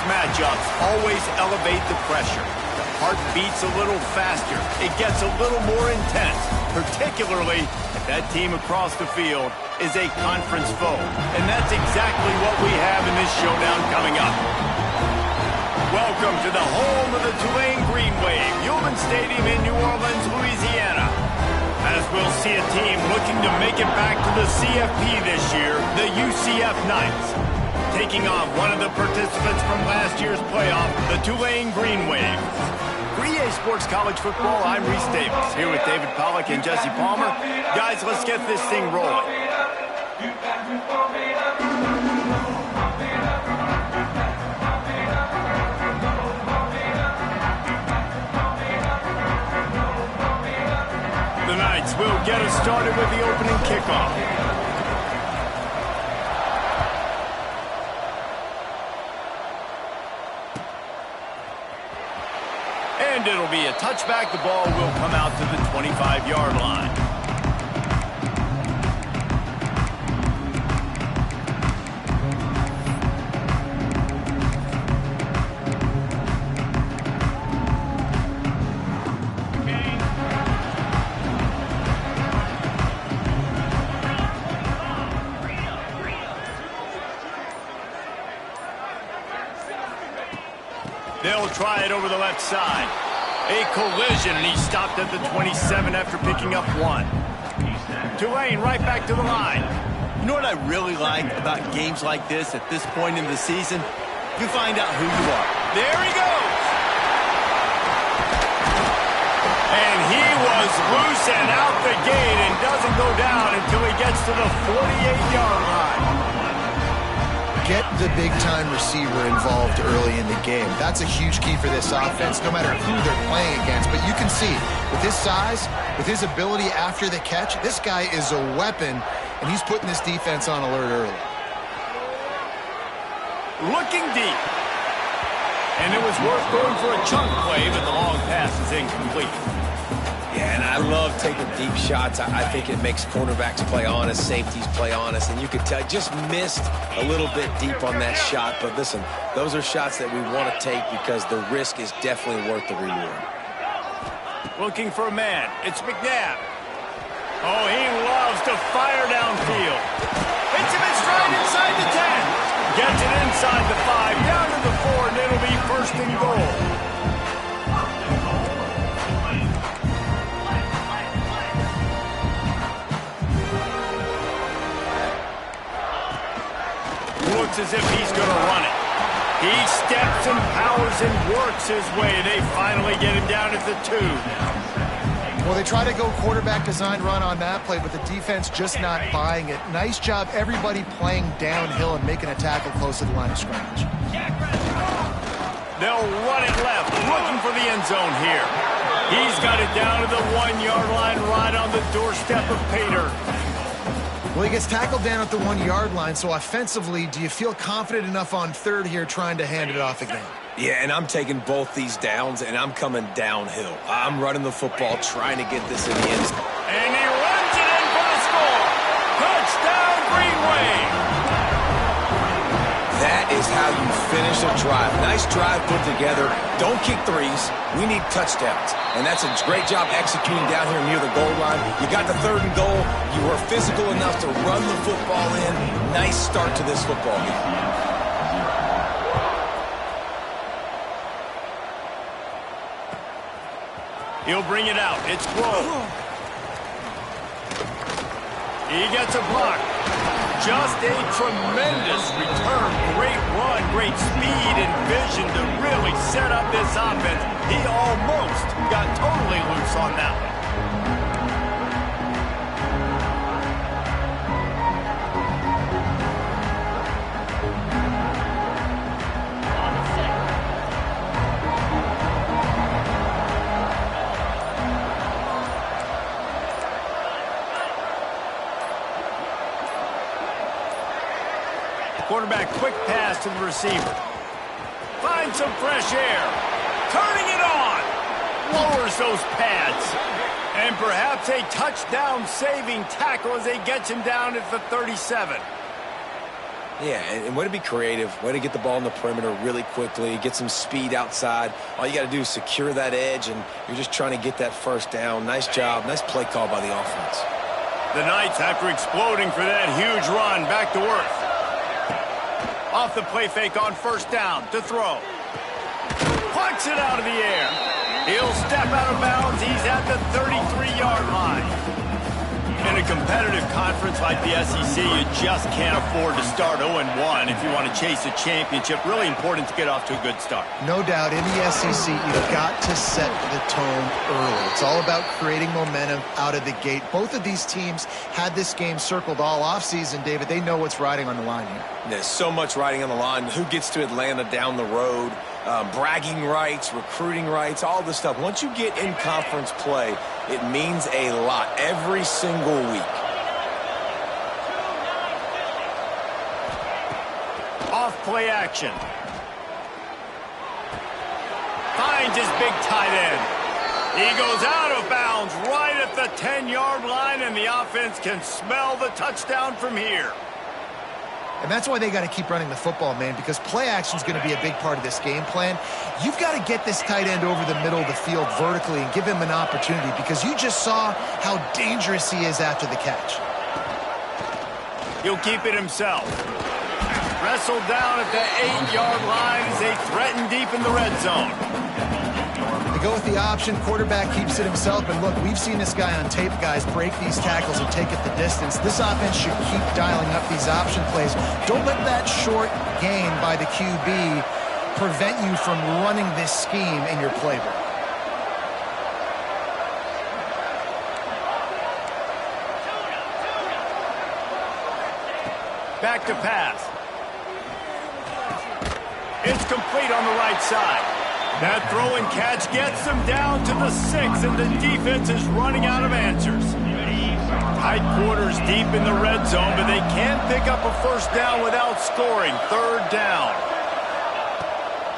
matchups always elevate the pressure. The heart beats a little faster. It gets a little more intense, particularly if that team across the field is a conference foe. And that's exactly what we have in this showdown coming up. Welcome to the home of the Tulane Green Wave, Yulman Stadium in New Orleans, Louisiana. As we'll see a team looking to make it back to the CFP this year, the UCF Knights. Taking on one of the participants from last year's playoff, the Tulane Green Wave. For EA Sports College Football, I'm Reese Davis, here with David Pollack and Jesse Palmer. Guys, let's get this thing rolling. The Knights will get us started with the opening kickoff. And it'll be a touchback. The ball will come out to the 25-yard line. They'll try it over the left side. A collision, and he stopped at the 27 after picking up one. Tulane right back to the line. You know what I really like about games like this at this point in the season? You find out who you are. There he goes! And he was loose and out the gate and doesn't go down until he gets to the 48-yard line. Get the big-time receiver involved early in the game. That's a huge key for this offense, no matter who they're playing against. But you can see, with his size, with his ability after the catch, this guy is a weapon, and he's putting this defense on alert early. Looking deep. And it was worth going for a chunk play, but the long pass is incomplete. Yeah, and I love taking deep shots. I think it makes cornerbacks play honest, safeties play honest, and you could tell just missed a little bit deep on that shot. But listen, those are shots that we want to take because the risk is definitely worth the reward. Looking for a man. It's McNabb. Oh, he loves to fire downfield. Hits him in stride inside the 10. Gets it inside the 5, down to the 4, and it'll be first and goal. Looks as if he's going to run it. He steps and powers and works his way. They finally get him down at the 2. Well, they try to go quarterback design run on that play, but the defense just not buying it. Nice job, everybody playing downhill and making a tackle close to the line of scrimmage. They'll run it left, looking for the end zone here. He's got it down to the 1-yard line, right on the doorstep of Pater. Well, he gets tackled down at the 1-yard line, so offensively, do you feel confident enough on third here trying to hand it off again? Yeah, and I'm taking both these downs, and I'm coming downhill. I'm running the football, trying to get this in the end zone. And he runs it in for the score. Touchdown, Green Wave. That is how you finish a drive. Nice drive put together. Don't kick threes. We need touchdowns. And that's a great job executing down here near the goal line. You got the 3rd and goal. You were physical enough to run the football in. Nice start to this football game. He'll bring it out. It's Grove. He gets a block. Just a tremendous return. Great run, great speed and vision to really set up this offense. He almost got totally loose on that one. Quarterback, quick pass to the receiver. Finds some fresh air. Turning it on. Lowers those pads. And perhaps a touchdown-saving tackle as they get him down at the 37. Yeah, and way to be creative, way to get the ball in the perimeter really quickly, get some speed outside. All you got to do is secure that edge, and you're just trying to get that first down. Nice job. Nice play call by the offense. The Knights, after exploding for that huge run, back to work. Off the play fake on first down to throw. Pucks it out of the air. He'll step out of bounds. He's at the 33-yard line. In a competitive conference like the SEC, you just can't afford to start 0-1 if you want to chase a championship. Really important to get off to a good start. No doubt, in the SEC, you've got to set the tone early. It's all about creating momentum out of the gate. Both of these teams had this game circled all offseason, David. They know what's riding on the line here. There's so much riding on the line. Who gets to Atlanta down the road? Bragging rights, recruiting rights, all this stuff. Once you get in conference play, it means a lot every single week. Off play action. Finds his big tight end. He goes out of bounds right at the 10-yard line, and the offense can smell the touchdown from here. And that's why they got to keep running the football, man, because play action is going to be a big part of this game plan. You've got to get this tight end over the middle of the field vertically and give him an opportunity, because you just saw how dangerous he is after the catch. He'll keep it himself. Wrestled down at the 8-yard line as they threaten deep in the red zone. They go with the option. Quarterback keeps it himself. And look, we've seen this guy on tape, guys, break these tackles and take it the distance. This offense should keep dialing up these option plays. Don't let that short gain by the QB prevent you from running this scheme in your playbook. Back to pass. It's complete on the right side. That throw and catch gets them down to the 6, and the defense is running out of answers. Tight quarters deep in the red zone, but they can't pick up a first down without scoring. Third down.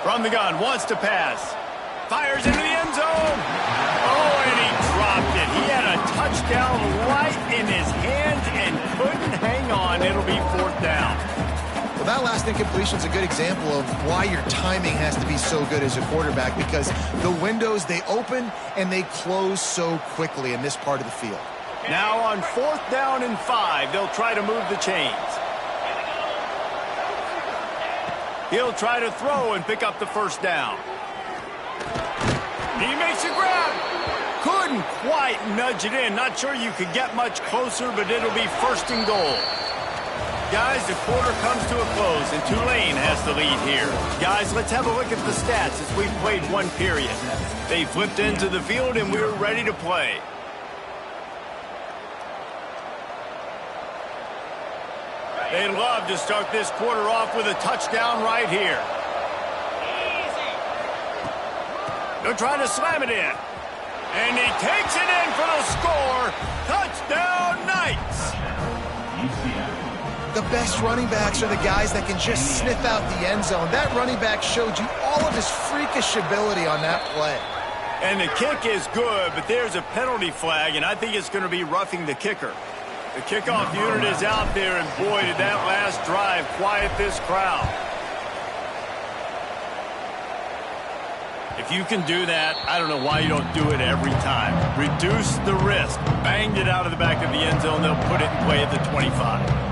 From the gun, wants to pass. Fires into the end zone. Oh, and he dropped it. He had a touchdown right in his hands and couldn't hang on. It'll be fourth down. Well, that last incompletion is a good example of why your timing has to be so good as a quarterback, because the windows, they open and they close so quickly in this part of the field. Now on fourth down and 5, they'll try to move the chains. He'll try to throw and pick up the first down. He makes a grab. Couldn't quite nudge it in. Not sure you could get much closer, but it'll be first and goal. Guys, the quarter comes to a close, and Tulane has the lead here. Guys, let's have a look at the stats as we've played one period. They flipped into the field, and we're ready to play. They love to start this quarter off with a touchdown right here. They're trying to slam it in. And he takes it in for the score. Touchdown, Knights! The best running backs are the guys that can just sniff out the end zone. That running back showed you all of his freakish ability on that play. And the kick is good, but there's a penalty flag, and I think it's going to be roughing the kicker. The kickoff unit is out there, and boy, did that last drive quiet this crowd. If you can do that, I don't know why you don't do it every time. Reduce the risk. Banged it out of the back of the end zone. They'll put it in play at the 25.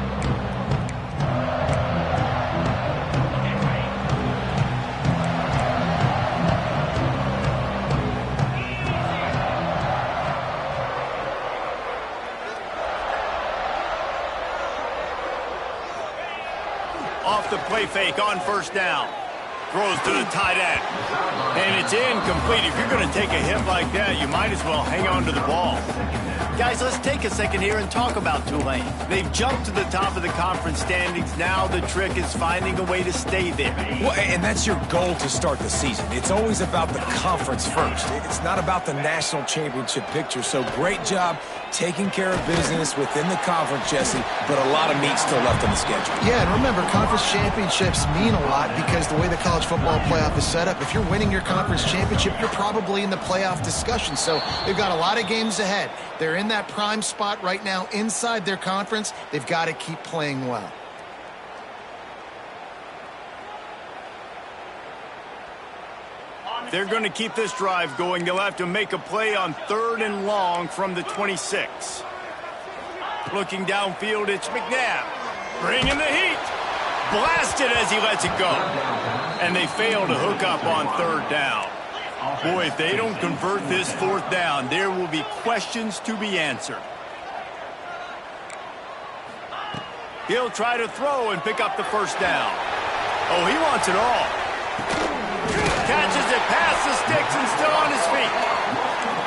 Off the play fake on first down. Throws to the tight end. And it's incomplete. If you're going to take a hit like that, you might as well hang on to the ball. Guys, let's take a second here and talk about Tulane. They've jumped to the top of the conference standings. Now the trick is finding a way to stay there. Well, and that's your goal to start the season. It's always about the conference first. It's not about the national championship picture. So great job taking care of business within the conference, Jesse, but a lot of meat still left on the schedule. Yeah, and remember, conference championships mean a lot because the way the college football playoff is set up, if you're winning your conference championship, you're probably in the playoff discussion. So they've got a lot of games ahead. They're in that prime spot right now inside their conference. They've got to keep playing well. they're going to keep this drive going, they'll have to make a play on 3rd and long from the 26. Looking downfield, it's McNabb. Bringing the heat. Blasted as he lets it go. And they fail to hook up on 3rd down. Boy, if they don't convert this 4th down, there will be questions to be answered. He'll try to throw and pick up the 1st down. Oh, he wants it all. Catches it past the sticks and still on his feet.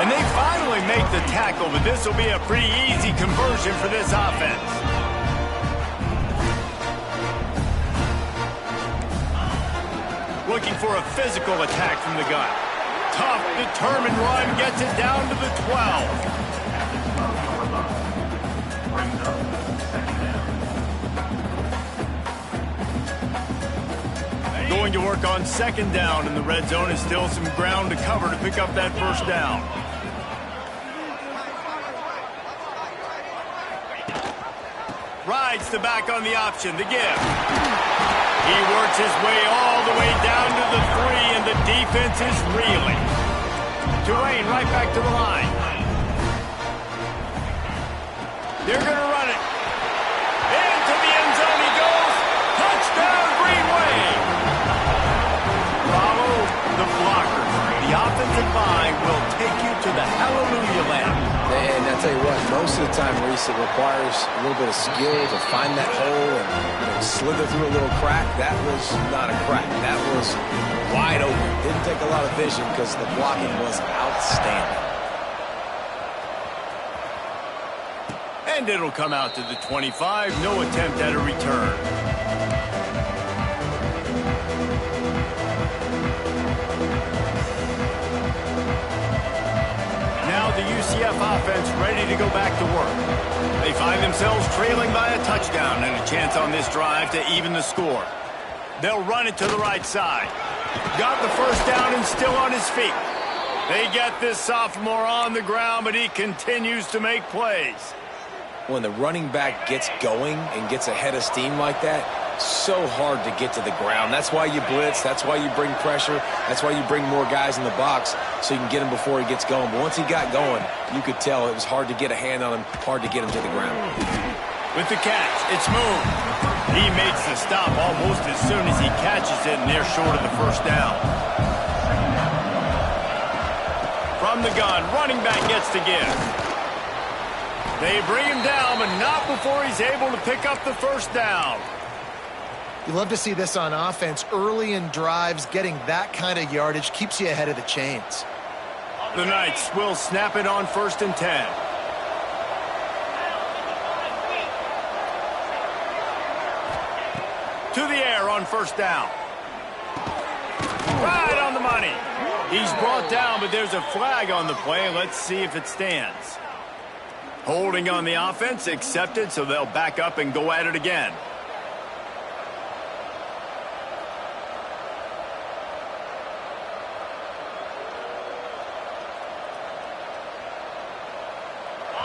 And they finally make the tackle, but this will be a pretty easy conversion for this offense. Looking for a physical attack from the gun. Tough, determined run, gets it down to the 12. Going to work on 2nd down in the red zone is still some ground to cover to pick up that 1st down. Rides the back on the option, the give. He works his way all the way down to the 3, and the defense is reeling. Tulane right back to the line. They're going to run it. Into the end zone he goes. Touchdown, Green Wave. Follow the blockers. The offensive line will take you to the hallelujah land. And I tell you what, most of the time, Reese, it requires a little bit of skill to find that hole and slither through a little crack. That was not a crack. That was wide open. Didn't take a lot of vision because the blocking was outstanding. And it'll come out to the 25. No attempt at a return. Now the UCF offense ready to go back to work. They find themselves trailing by a touchdown and a chance on this drive to even the score. They'll run it to the right side. Got the 1st down and still on his feet. They get this sophomore on the ground, but he continues to make plays. When the running back gets going and gets ahead of steam like that, so hard to get to the ground. That's why you blitz. That's why you bring pressure. That's why you bring more guys in the box so you can get him before he gets going. But once he got going, you could tell it was hard to get a hand on him, hard to get him to the ground. With the catch, it's Moon. He makes the stop almost as soon as he catches it, and they're short of the 1st down. From the gun, running back gets to give. They bring him down, but not before he's able to pick up the 1st down. You love to see this on offense. Early in drives, getting that kind of yardage keeps you ahead of the chains. The Knights will snap it on 1st and 10. To the air on 1st down. Right on the money. He's brought down, but there's a flag on the play. Let's see if it stands. Holding on the offense, accepted, so they'll back up and go at it again.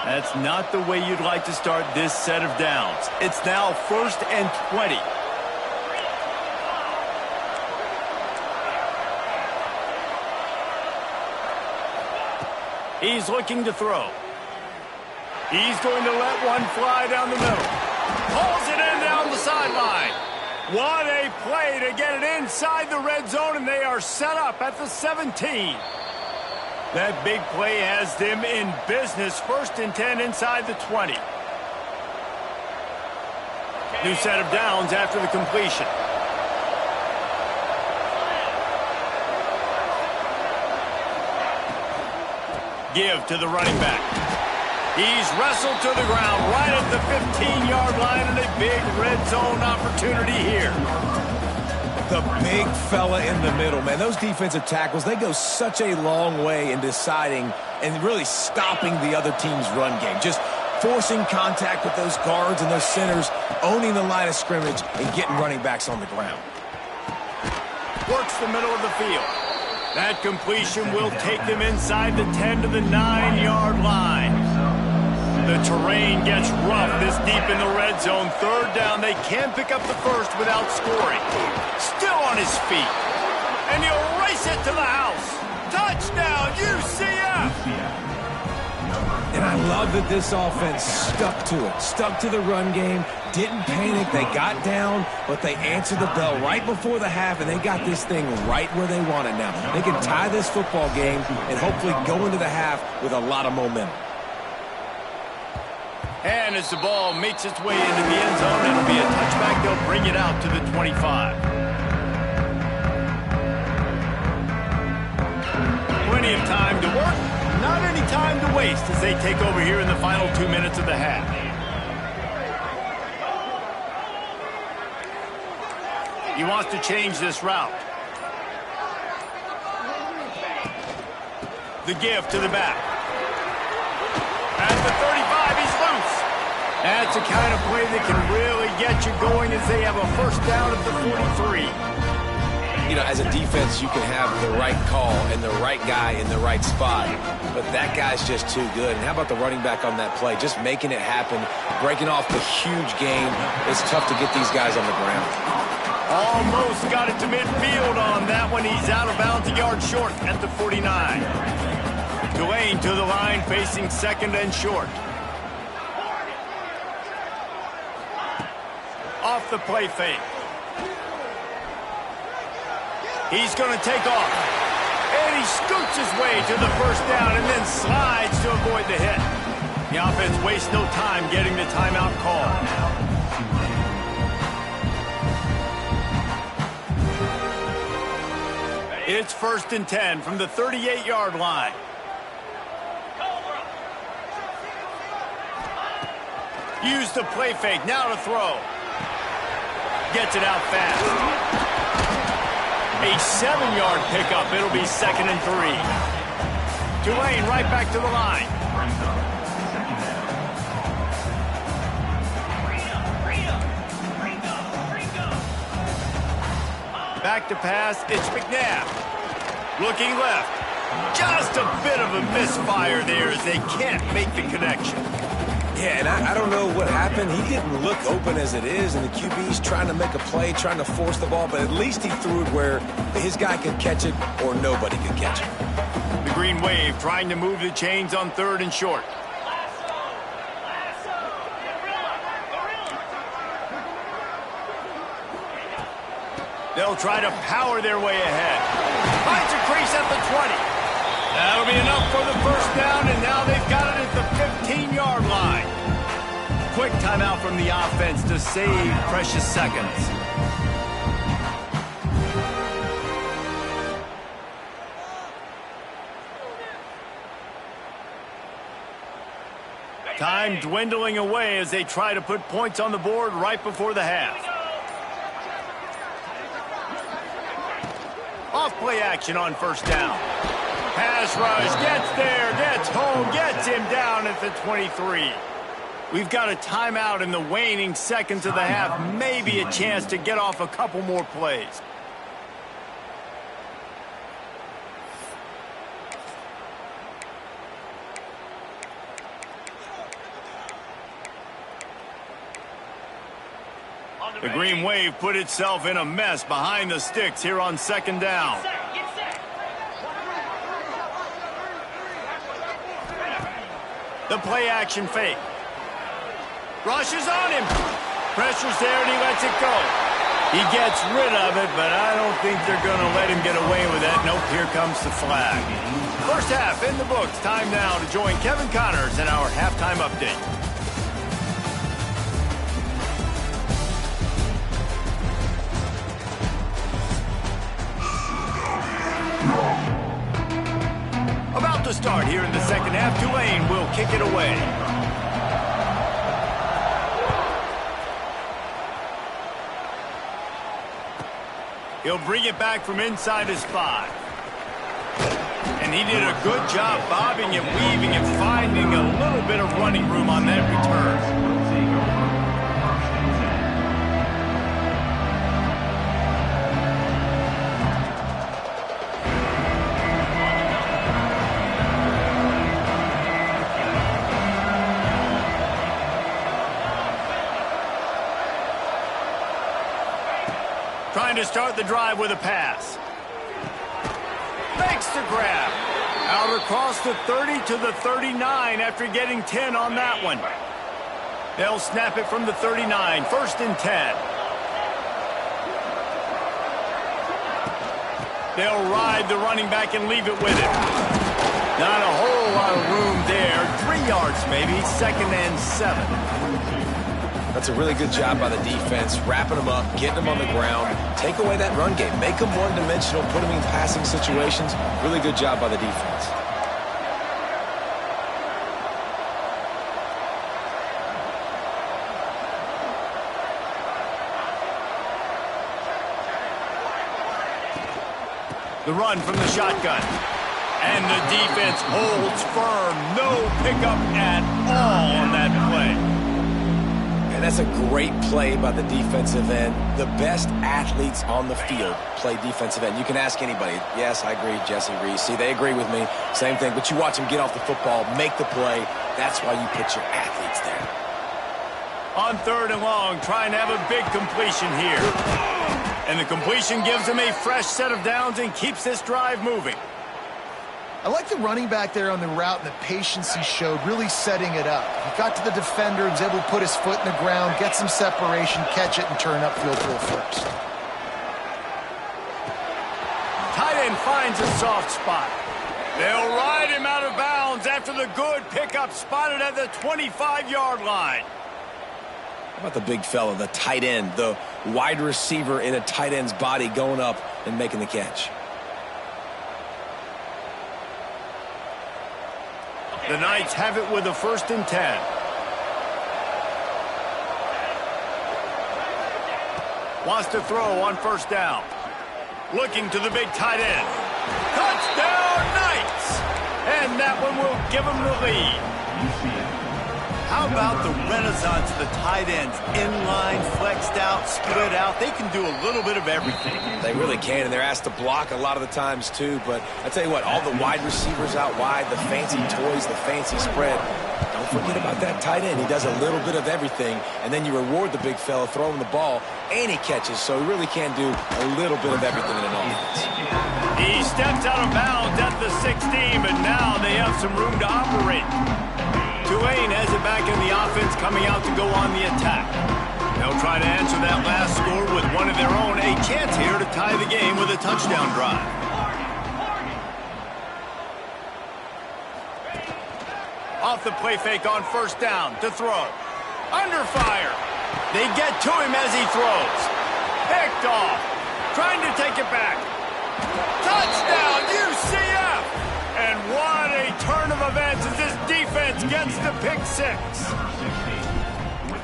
That's not the way you'd like to start this set of downs. It's now 1st and 20. He's looking to throw. He's going to let one fly down the middle. Pulls it in down the sideline. What a play to get it inside the red zone, and they are set up at the 17. That big play has them in business. 1st and 10 inside the 20. New set of downs after the completion. Give to the running back. He's wrestled to the ground right at the 15-yard line, and a big red zone opportunity here. The big fella in the middle, man. Those defensive tackles, they go such a long way in deciding and really stopping the other team's run game. Just forcing contact with those guards and those centers, owning the line of scrimmage, and getting running backs on the ground. Works the middle of the field. That completion will take them inside the 10 to the 9-yard line. The terrain gets rough this deep in the red zone. 3rd down, they can pick up the 1st without scoring. Still on his feet. And he'll race it to the house. Touchdown, UCF! And I love that this offense stuck to it, stuck to the run game, didn't panic. They got down, but they answered the bell right before the half, and they got this thing right where they want it now. They can tie this football game and hopefully go into the half with a lot of momentum. And as the ball makes its way into the end zone, it'll be a touchback. They'll bring it out to the 25. Plenty of time to work. Not any time to waste as they take over here in the final 2 minutes of the half. He wants to change this route. The give to the back. At the 35, he's loose. That's the kind of play that can really get you going as they have a first down at the 43. You know, as a defense, you can have the right call and the right guy in the right spot, but that guy's just too good. And how about the running back on that play? Just making it happen, breaking off the huge game. It's tough to get these guys on the ground. Almost got it to midfield on that one. He's out of bounds, a yard short at the 49. Tulane to the line, facing second and short. Off the play fake. He's going to take off. And he scoots his way to the first down and then slides to avoid the hit. The offense wastes no time getting the timeout call. It's 1st and 10 from the 38-yard line. Use the play fake. Now to throw. Gets it out fast. A 7-yard pickup. It'll be 2nd and 3. Tulane right back to the line. Back to pass. It's McNabb. Looking left. Just a bit of a misfire there as they can't make the connection. Yeah, and I don't know what happened. He didn't look open as it is, and the QB's trying to make a play, trying to force the ball, but at least he threw it where his guy could catch it or nobody could catch it. The Green Wave trying to move the chains on 3rd and short. They'll try to power their way ahead. Finds a crease at the 20. That'll be enough for the first down, and now they've got it at the 15-yard line. Quick timeout from the offense to save precious seconds. Time dwindling away as they try to put points on the board right before the half. Off play action on first down. Pass rush, gets there, gets home, gets him down at the 23. We've got a timeout in the waning seconds of the half. Maybe a chance to get off a couple more plays. The Green Wave put itself in a mess behind the sticks here on 2nd down. The play action fake. Rushes on him. Pressure's there and he lets it go. He gets rid of it, but I don't think they're going to let him get away with that. Nope, here comes the flag. First half in the books. Time now to join Kevin Connors in our halftime update. About to start here in the second half. Tulane will kick it away. He'll bring it back from inside his 5. And he did a good job bobbing and weaving and finding a little bit of running room on that return. Trying to start the drive with a pass. Makes the grab. Out across the 30 to the 39 after getting 10 on that one. They'll snap it from the 39. 1st and 10. They'll ride the running back and leave it with him. Not a whole lot of room there. 3 yards maybe. 2nd and 7. That's a really good job by the defense, wrapping them up, getting them on the ground. Take away that run game. Make them one-dimensional, put them in passing situations. Really good job by the defense. The run from the shotgun. And the defense holds firm. No pickup at all on that play. And that's a great play by the defensive end. The best athletes on the field play defensive end. You can ask anybody. Yes, I agree, Jesse Reese. See, they agree with me. Same thing. But you watch them get off the football, make the play. That's why you put your athletes there. On 3rd and long, trying to have a big completion here. And the completion gives him a fresh set of downs and keeps this drive moving. I like the running back there on the route and the patience he showed, really setting it up. He got to the defender, was able to put his foot in the ground, get some separation, catch it, and turn upfield goal first. Tight end finds a soft spot. They'll ride him out of bounds after the good pickup spotted at the 25-yard line. How about the big fella, the tight end, the wide receiver in a tight end's body going up and making the catch? The Knights have it with a 1st and 10. Wants to throw on 1st down. Looking to the big tight end. Touchdown, Knights! And that one will give them the lead. How about the renaissance of the tight ends? Inline, flexed out, split out. They can do a little bit of everything. They really can, and they're asked to block a lot of the times, too. But I tell you what, all the wide receivers out wide, the fancy toys, the fancy spread. Don't forget about that tight end. He does a little bit of everything, and then you reward the big fella throwing the ball, and he catches. So he really can do a little bit of everything in an offense. He steps out of bounds at the 16, but now they have some room to operate. Tulane has it back in the offense, coming out to go on the attack. They'll try to answer that last score with one of their own. A chance here to tie the game with a touchdown drive. Off the play fake on 1st down to throw. Under fire. They get to him as he throws. Picked off. Trying to take it back. Touchdown, UCF! And what a turn of events as this defense gets the pick 6.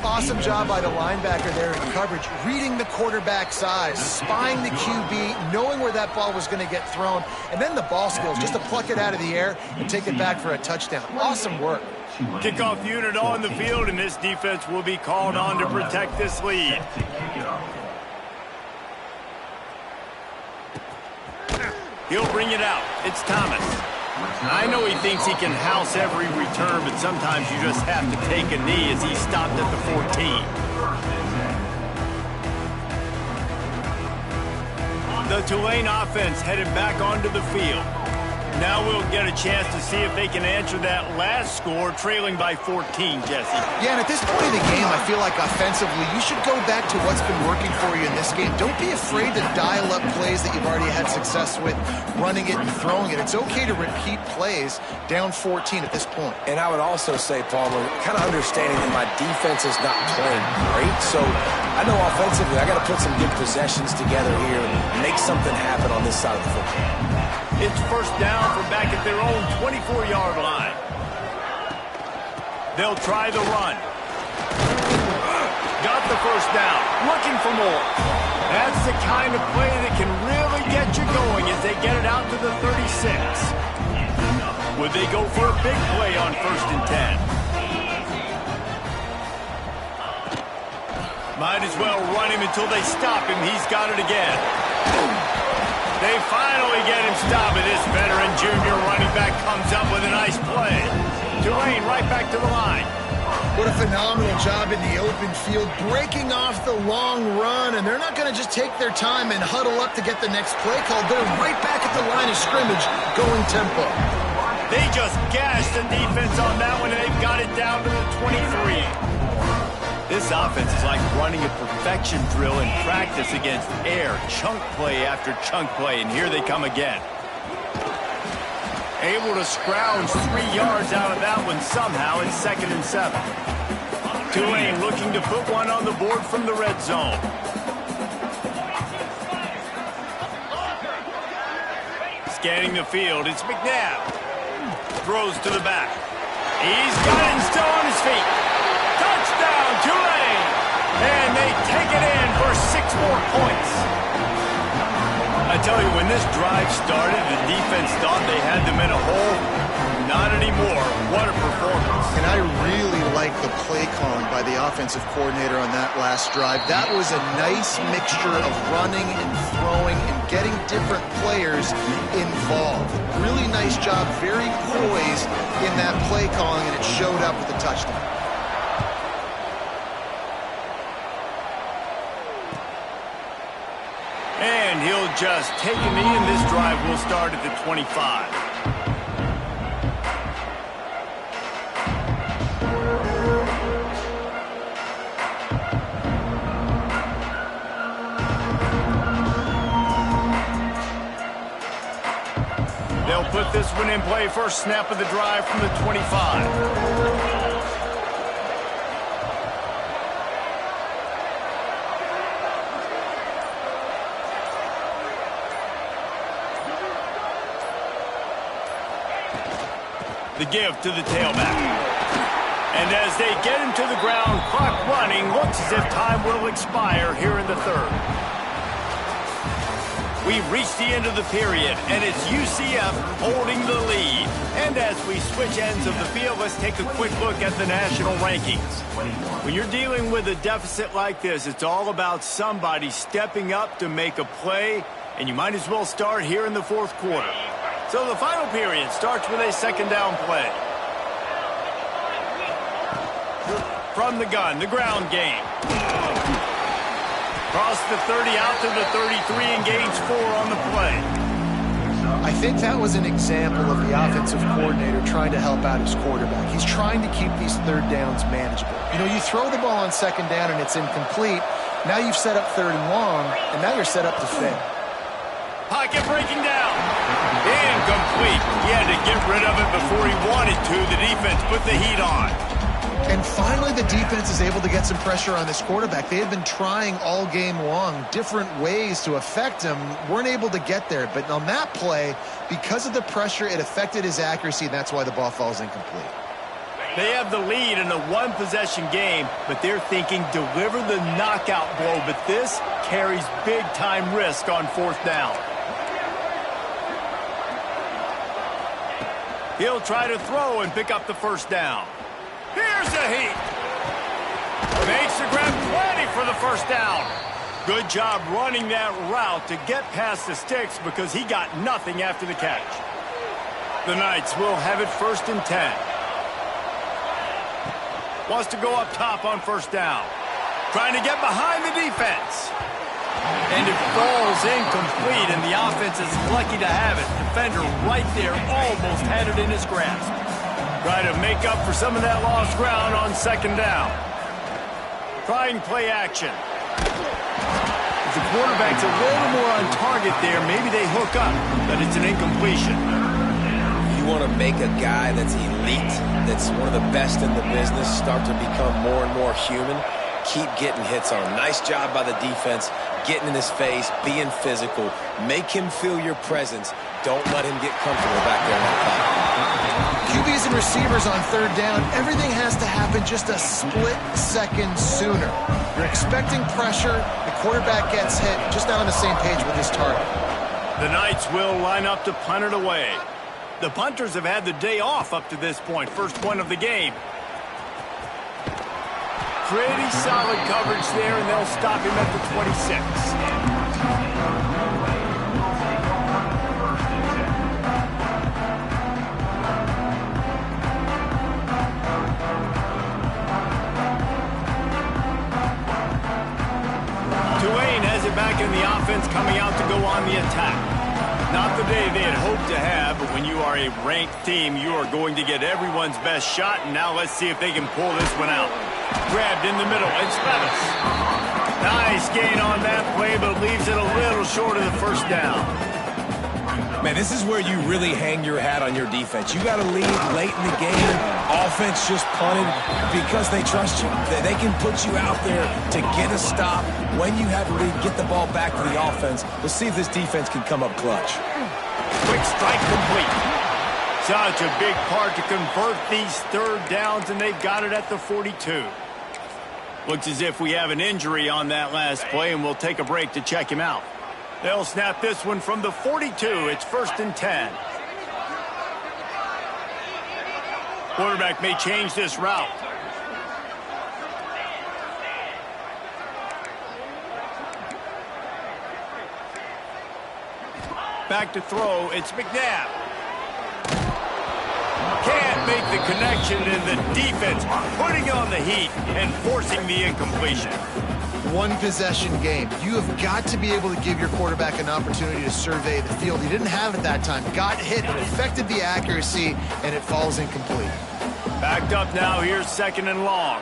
Awesome job by the linebacker there in coverage, reading the quarterback's eyes, spying the QB, knowing where that ball was going to get thrown, and then the ball skills just to pluck it out of the air and take it back for a touchdown. Awesome work. Kickoff unit on the field, and this defense will be called on to protect this lead. He'll bring it out. It's Thomas. I know he thinks he can house every return, but sometimes you just have to take a knee as he stopped at the 14. The Tulane offense headed back onto the field. Now we'll get a chance to see if they can answer that last score, trailing by 14, Jesse. Yeah, and at this point in the game, I feel like offensively, you should go back to what's been working for you in this game. Don't be afraid to dial up plays that you've already had success with, running it and throwing it. It's okay to repeat plays down 14 at this point. And I would also say, Palmer, kind of understanding that my defense is not playing great, so I know offensively I got to put some good possessions together here and make something happen on this side of the football. It's 1st down from back at their own 24-yard line. They'll try the run. Got the 1st down. Looking for more. That's the kind of play that can really get you going as they get it out to the 36. Would they go for a big play on 1st and 10? Might as well run him until they stop him. He's got it again. They finally get him stopped, and this veteran junior running back comes up with a nice play. Tulane right back to the line. What a phenomenal job in the open field, breaking off the long run, and they're not going to just take their time and huddle up to get the next play called. They're right back at the line of scrimmage, going tempo. They just gashed the defense on that one, and they've got it down to the 23. This offense is like running a perfection drill in practice against air, chunk play after chunk play, and here they come again. Able to scrounge 3 yards out of that one somehow. It's 2nd and 7. Tulane looking to put one on the board from the red zone. Scanning the field, it's McNabb. Throws to the back. He's got it and still on his feet. Touchdown, Tulane! And they take it in for 6 more points. I tell you, when this drive started, the defense thought they had them in a hole. Not anymore. What a performance. And I really like the play calling by the offensive coordinator on that last drive. That was a nice mixture of running and throwing and getting different players involved. Really nice job, very poised in that play calling, and it showed up with a touchdown. And he'll just take a knee, and this drive will start at the 25. They'll put this one in play. First snap of the drive from the 25. The give to the tailback. And as they get him to the ground, clock running, looks as if time will expire here in the 3rd. We've reached the end of the period, and it's UCF holding the lead. And as we switch ends of the field, let's take a quick look at the national rankings. When you're dealing with a deficit like this, it's all about somebody stepping up to make a play, and you might as well start here in the 4th quarter. So the final period starts with a 2nd down play. From the gun, the ground game. Cross the 30 out to the 33 and gains 4 on the play. I think that was an example of the offensive coordinator trying to help out his quarterback. He's trying to keep these 3rd downs manageable. You know, you throw the ball on 2nd down and it's incomplete. Now you've set up 3rd and long, and now you're set up to fail. Pocket breaking down. Incomplete. He had to get rid of it before he wanted to. The defense put the heat on. And finally, the defense is able to get some pressure on this quarterback. They had been trying all game long different ways to affect him, weren't able to get there. But on that play, because of the pressure, it affected his accuracy, and that's why the ball falls incomplete. They have the lead in a one-possession game, but they're thinking deliver the knockout blow. But this carries big-time risk on 4th down. He'll try to throw and pick up the 1st down. Here's a heat. Makes the grab plenty for the 1st down. Good job running that route to get past the sticks because he got nothing after the catch. The Knights will have it 1st and 10. Wants to go up top on 1st down. Trying to get behind the defense. And it falls incomplete, and the offense is lucky to have it. Defender right there almost had it in his grasp. Try to make up for some of that lost ground on 2nd down. Trying play action. If the quarterback's a little more on target there, maybe they hook up, but it's an incompletion. You want to make a guy that's elite, that's one of the best in the business, start to become more and more human. Keep getting hits on him. Nice job by the defense, getting in his face, being physical. Make him feel your presence. Don't let him get comfortable back there in that pocket. QBs and receivers on 3rd down, everything has to happen just a split second sooner. You're expecting pressure, the quarterback gets hit, just not on the same page with his target. The Knights will line up to punt it away. The punters have had the day off up to this point. First one of the game. Pretty solid coverage there, and they'll stop him at the 26. it back in the offense coming out to go on the attack. Not the day they had hoped to have, but when you are a ranked team, you are going to get everyone's best shot, and now let's see if they can pull this one out. Grabbed in the middle, it's Levis. Nice gain on that play, but leaves it a little short of the first down. Man, this is where you really hang your hat on your defense. You got to lead late in the game. Offense just punted because they trust you. They can put you out there to get a stop. When you have a lead, get the ball back to the offense. Let's see if this defense can come up clutch. Quick strike complete. Such a big part to convert these third downs, and they've got it at the 42. Looks as if we have an injury on that last play, and we'll take a break to check him out. They'll snap this one from the 42. It's 1st and 10. Quarterback may change this route. Back to throw. It's McNabb. Can't make the connection, and the defense putting on the heat and forcing the incompletion. One possession game. You have got to be able to give your quarterback an opportunity to survey the field. He didn't have it that time. Got hit, it affected the accuracy, and it falls incomplete. Backed up now. Here's 2nd and long.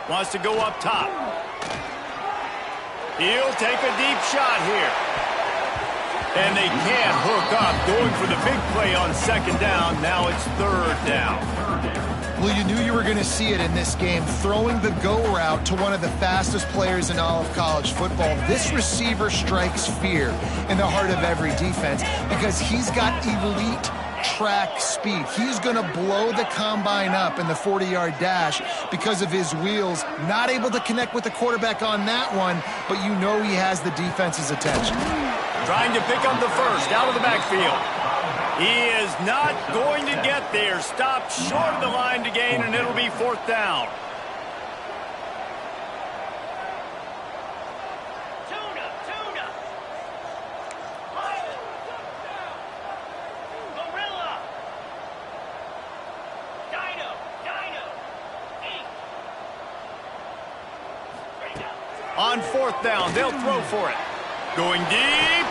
Wants to go up top. He'll take a deep shot here. And they can't hook up. Going for the big play on 2nd down. Now it's 3rd down. Well, you knew you were going to see it in this game. Throwing the go route to one of the fastest players in all of college football. This receiver strikes fear in the heart of every defense because he's got elite track speed. He's going to blow the combine up in the 40-yard dash because of his wheels. Not able to connect with the quarterback on that one, but you know he has the defense's attention. Trying to pick up the first out of the backfield. He is not going to get there. Stopped short of the line to gain, and it'll be 4th down. On 4th down, they'll throw for it. Going deep.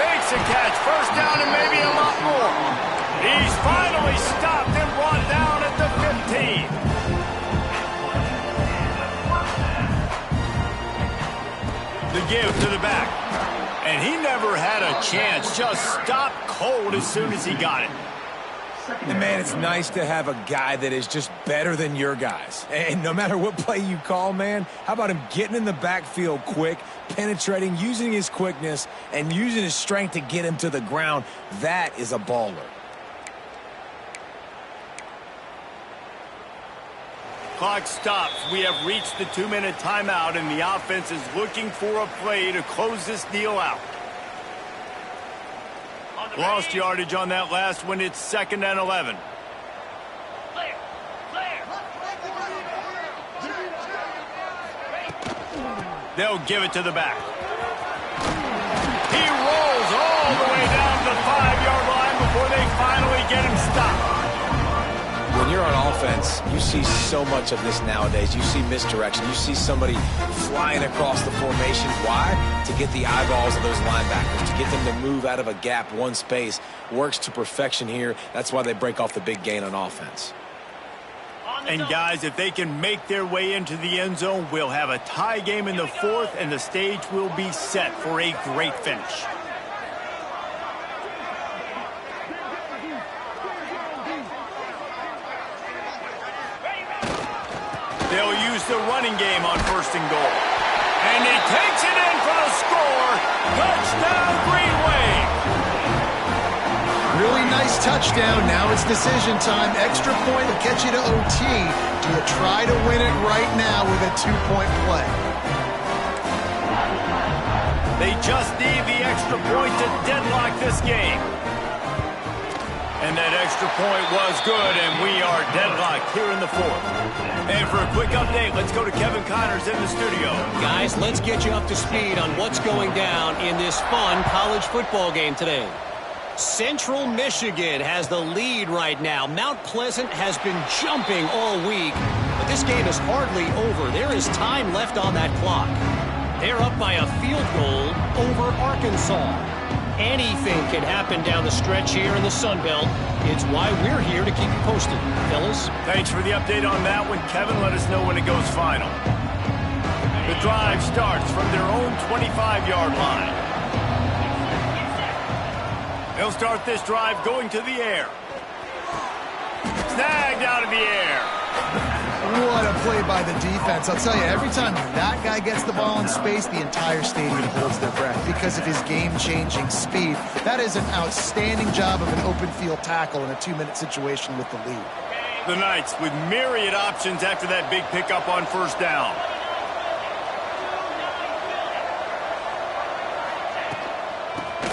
Makes a catch. 1st down and maybe a lot more. He's finally stopped and brought down at the 15. The give to the back. And he never had a chance. Just stopped cold as soon as he got it. And man, it's nice to have a guy that is just better than your guys. And no matter what play you call, man, how about him getting in the backfield quick, penetrating, using his quickness, and using his strength to get him to the ground? That is a baller. Clock stops. We have reached the 2-minute timeout, and the offense is looking for a play to close this deal out. Lost yardage on that last one. It's 2nd and 11. They'll give it to the back. He rolls all the way down to the 5-yard line before they finally get him stopped. When you're on offense, you see so much of this nowadays. You see misdirection. You see somebody flying across the formation. Why? To get the eyeballs of those linebackers, to get them to move out of a gap, one space. Works to perfection here. That's why they break off the big gain on offense. And guys, if they can make their way into the end zone, we'll have a tie game in the 4th, and the stage will be set for a great finish. They'll use the running game on 1st and goal. And he takes it in for the score. Touchdown, Green Wave. Really nice touchdown. Now it's decision time. Extra point will get you to OT. Do you try to win it right now with a 2-point play? They just need the extra point to deadlock this game. And that extra point was good, and we are deadlocked here in the fourth. And for a quick update, let's go to Kevin Connors in the studio. Guys, let's get you up to speed on what's going down in this fun college football game today. Central Michigan has the lead right now. Mount Pleasant has been jumping all week, but this game is hardly over. There is time left on that clock. They're up by a field goal over Arkansas. Anything can happen down the stretch here in the Sun Belt. It's why we're here to keep you posted, fellas. Thanks for the update on that one, Kevin. Let us know when it goes final. The drive starts from their own 25-yard line. They'll start this drive going to the air. Snagged out of the air. What a play by the defense. I'll tell you, every time that guy gets the ball in space, the entire stadium holds their breath because of his game-changing speed. That is an outstanding job of an open field tackle in a 2-minute situation with the lead. The Knights with myriad options after that big pickup on first down.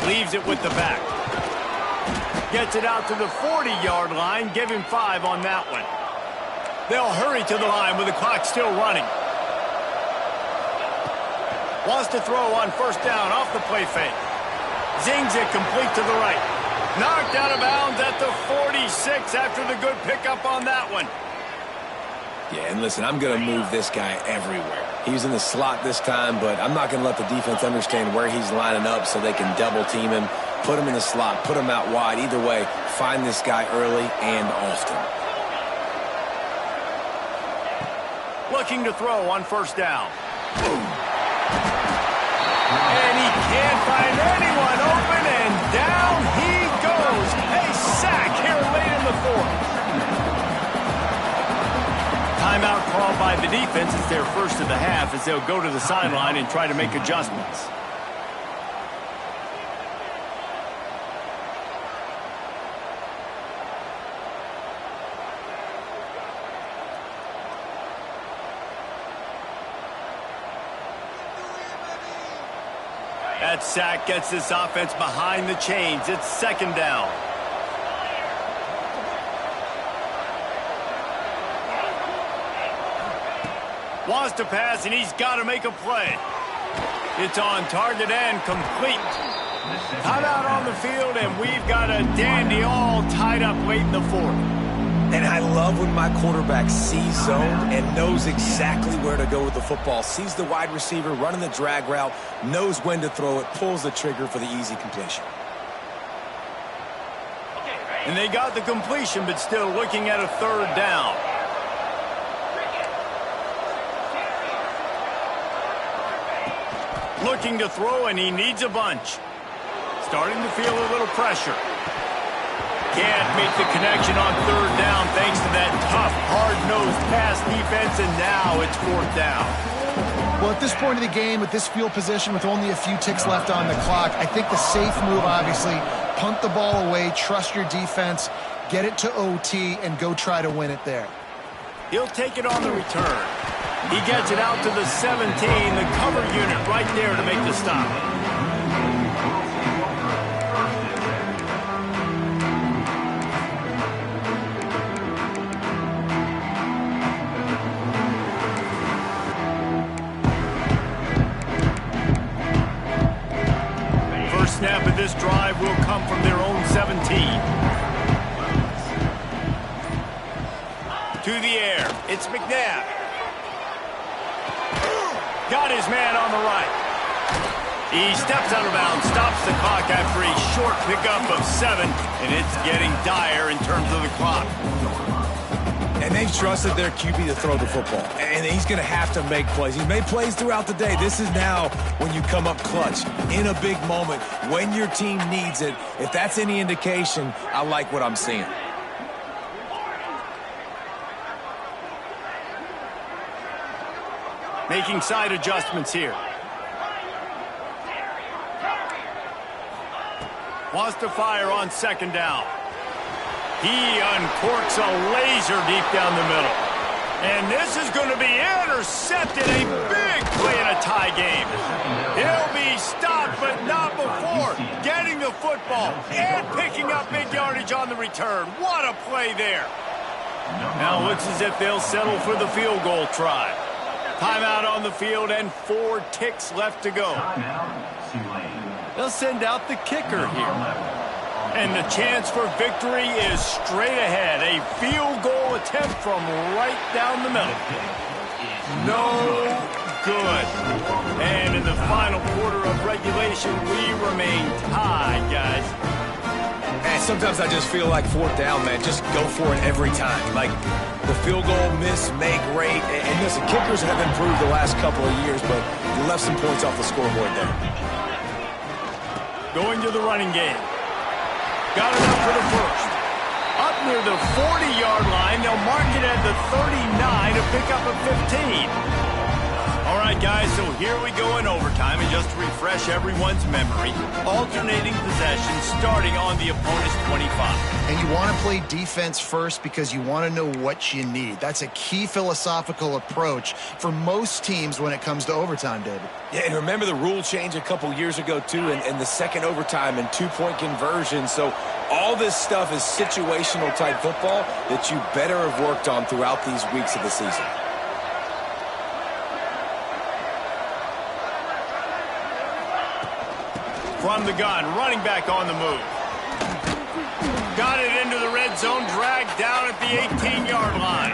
Leaves it with the back. Gets it out to the 40-yard line. Give him 5 on that one. They'll hurry to the line with the clock still running. Wants to throw on first down off the play fake. Zings it complete to the right. Knocked out of bounds at the 46 after the good pickup on that one. Yeah, and listen, I'm going to move this guy everywhere. He's in the slot this time, but I'm not going to let the defense understand where he's lining up so they can double team him, put him in the slot, put him out wide. Either way, find this guy early and often. Looking to throw on first down. Boom. And he can't find anyone open, and down he goes. A sack here late in the fourth. Timeout called by the defense. It's their first of the half as they'll go to the sideline and try to make adjustments. That sack gets this offense behind the chains. It's second down. Wants to pass, and he's got to make a play. It's on target and complete. Timeout on the field, and we've got a dandy all tied up late in the fourth. And I love when my quarterback sees zone and knows exactly where to go with the football. Sees the wide receiver running the drag route, knows when to throw it, pulls the trigger for the easy completion. And they got the completion, but still looking at a third down. Looking to throw, and he needs a bunch. Starting to feel a little pressure. Can't make the connection on third down thanks to that tough, hard-nosed pass defense, and now it's fourth down. Well, at this point of the game, with this field position, with only a few ticks left on the clock, I think the safe move, obviously, punt the ball away, trust your defense, get it to OT, and go try to win it there. He'll take it on the return. He gets it out to the 17, the cover unit right there to make the stop. First snap of this drive will come from their own 17. To the air, it's McNabb. Got his man on the right. He steps out of bounds, stops the clock after a short pickup of 7, and it's getting dire in terms of the clock. And they've trusted their QB to throw the football. And he's going to have to make plays. He's made plays throughout the day. This is now when you come up clutch in a big moment when your team needs it. If that's any indication, I like what I'm seeing. Making side adjustments here. Wants to fire on second down. He uncorks a laser deep down the middle. And this is going to be intercepted. A big play in a tie game. He'll be stopped, but not before getting the the football and picking up big yardage on the return. What a play there. Now it looks as if they'll settle for the field goal try. Timeout on the field and 4 ticks left to go. They'll send out the kicker here. And the chance for victory is straight ahead. A field goal attempt from right down the middle. No good. And in the final quarter of regulation, we remain tied, guys. And sometimes I just feel like 4th down, man. Just go for it every time. Like the field goal miss, make rate. And listen, kickers have improved the last couple of years, but you left some points off the scoreboard there. Going to the running game. Got it up for the first. Up near the 40-yard line. They'll mark it at the 39 to pick up a 15. All right, guys, so here we go in overtime. And just to refresh everyone's memory, alternating possession starting on the opponent's 25. And you want to play defense first because you want to know what you need. That's a key philosophical approach for most teams when it comes to overtime, David. Yeah, and remember the rule change a couple years ago, too, and the second overtime and 2-point conversion. So all this stuff is situational type football that you better have worked on throughout these weeks of the season. From the gun, running back on the move. Got it into the red zone, dragged down at the 18-yard line.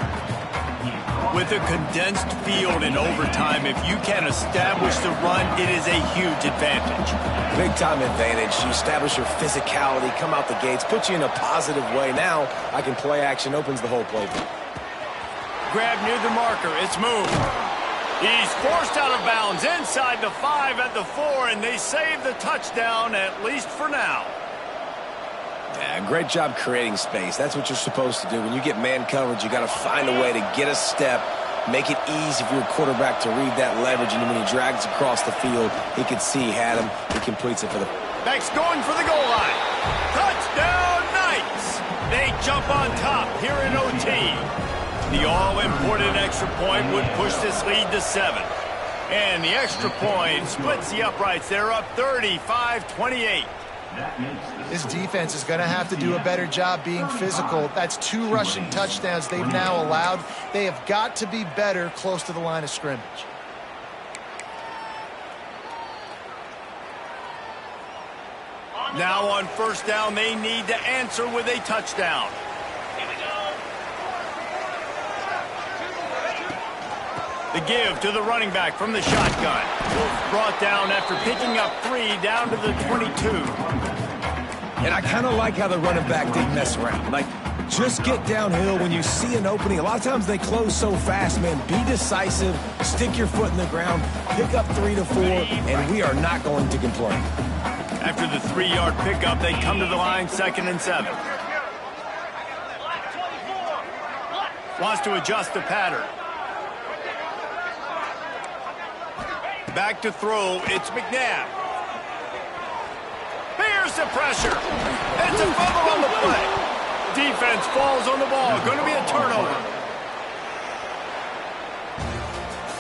With a condensed field in overtime, if you can establish the run, it is a huge advantage. Big-time advantage. You establish your physicality, come out the gates, put you in a positive way. Now, I can play action, opens the whole playbook. Grab near the marker. It's moved. He's forced out of bounds inside the 5 at the 4, and they save the touchdown, at least for now. Yeah, great job creating space. That's what you're supposed to do. When you get man coverage, you got to find a way to get a step, make it easy for your quarterback to read that leverage, and when he drags across the field, he can see he had him. He completes it for the... Back's going for the goal line. Touchdown, Knights! They jump on top here in OT. The all-important extra point would push this lead to 7. And the extra point splits the uprights. They're up 35-28. This defense is going to have to do a better job being physical. That's 2 rushing touchdowns they've now allowed. They have got to be better close to the line of scrimmage. Now on first down, they need to answer with a touchdown. The give to the running back from the shotgun. Brought down after picking up 3 down to the 22. And I kind of like how the running back didn't mess around. Like, just get downhill when you see an opening. A lot of times they close so fast, man. Be decisive, stick your foot in the ground, pick up 3 to 4, and we are not going to complain. After the 3-yard pickup, they come to the line 2nd and 7. Wants to adjust the pattern. Back to throw, it's McNabb. Here's the pressure. It's a fumble on the play. Defense falls on the ball. Going to be a turnover.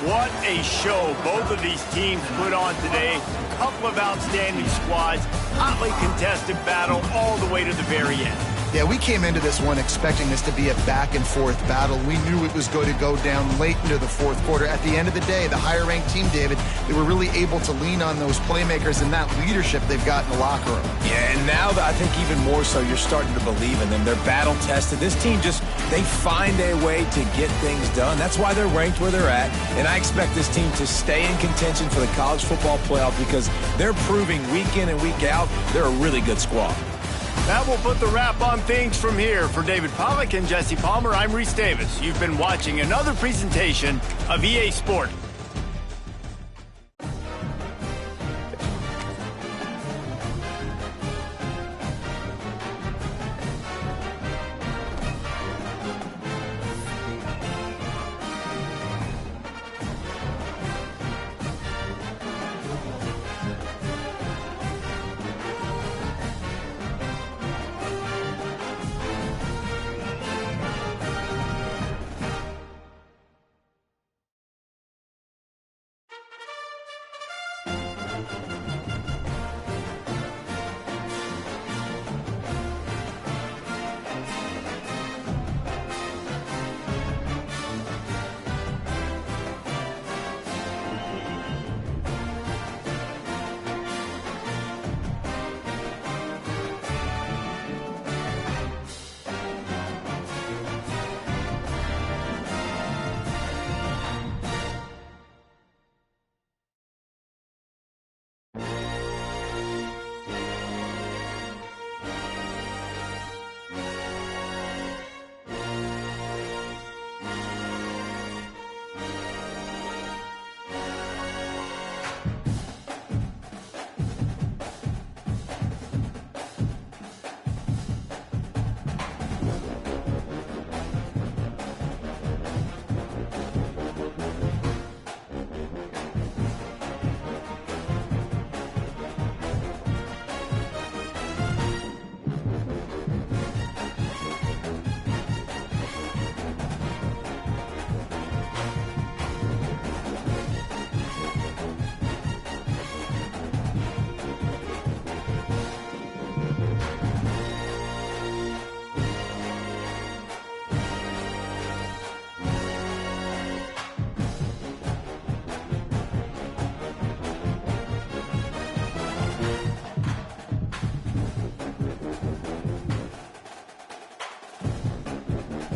What a show both of these teams put on today. A couple of outstanding squads. Hotly contested battle all the way to the very end. Yeah, we came into this one expecting this to be a back-and-forth battle. We knew it was going to go down late into the 4th quarter. At the end of the day, the higher-ranked team, David, they were really able to lean on those playmakers and that leadership they've got in the locker room. Yeah, and now I think even more so, you're starting to believe in them. They're battle-tested. This team they find a way to get things done. That's why they're ranked where they're at. And I expect this team to stay in contention for the college football playoff because they're proving week in and week out they're a really good squad. That will put the wrap on things from here. For David Pollack and Jesse Palmer, I'm Reese Davis. You've been watching another presentation of EA Sport. it.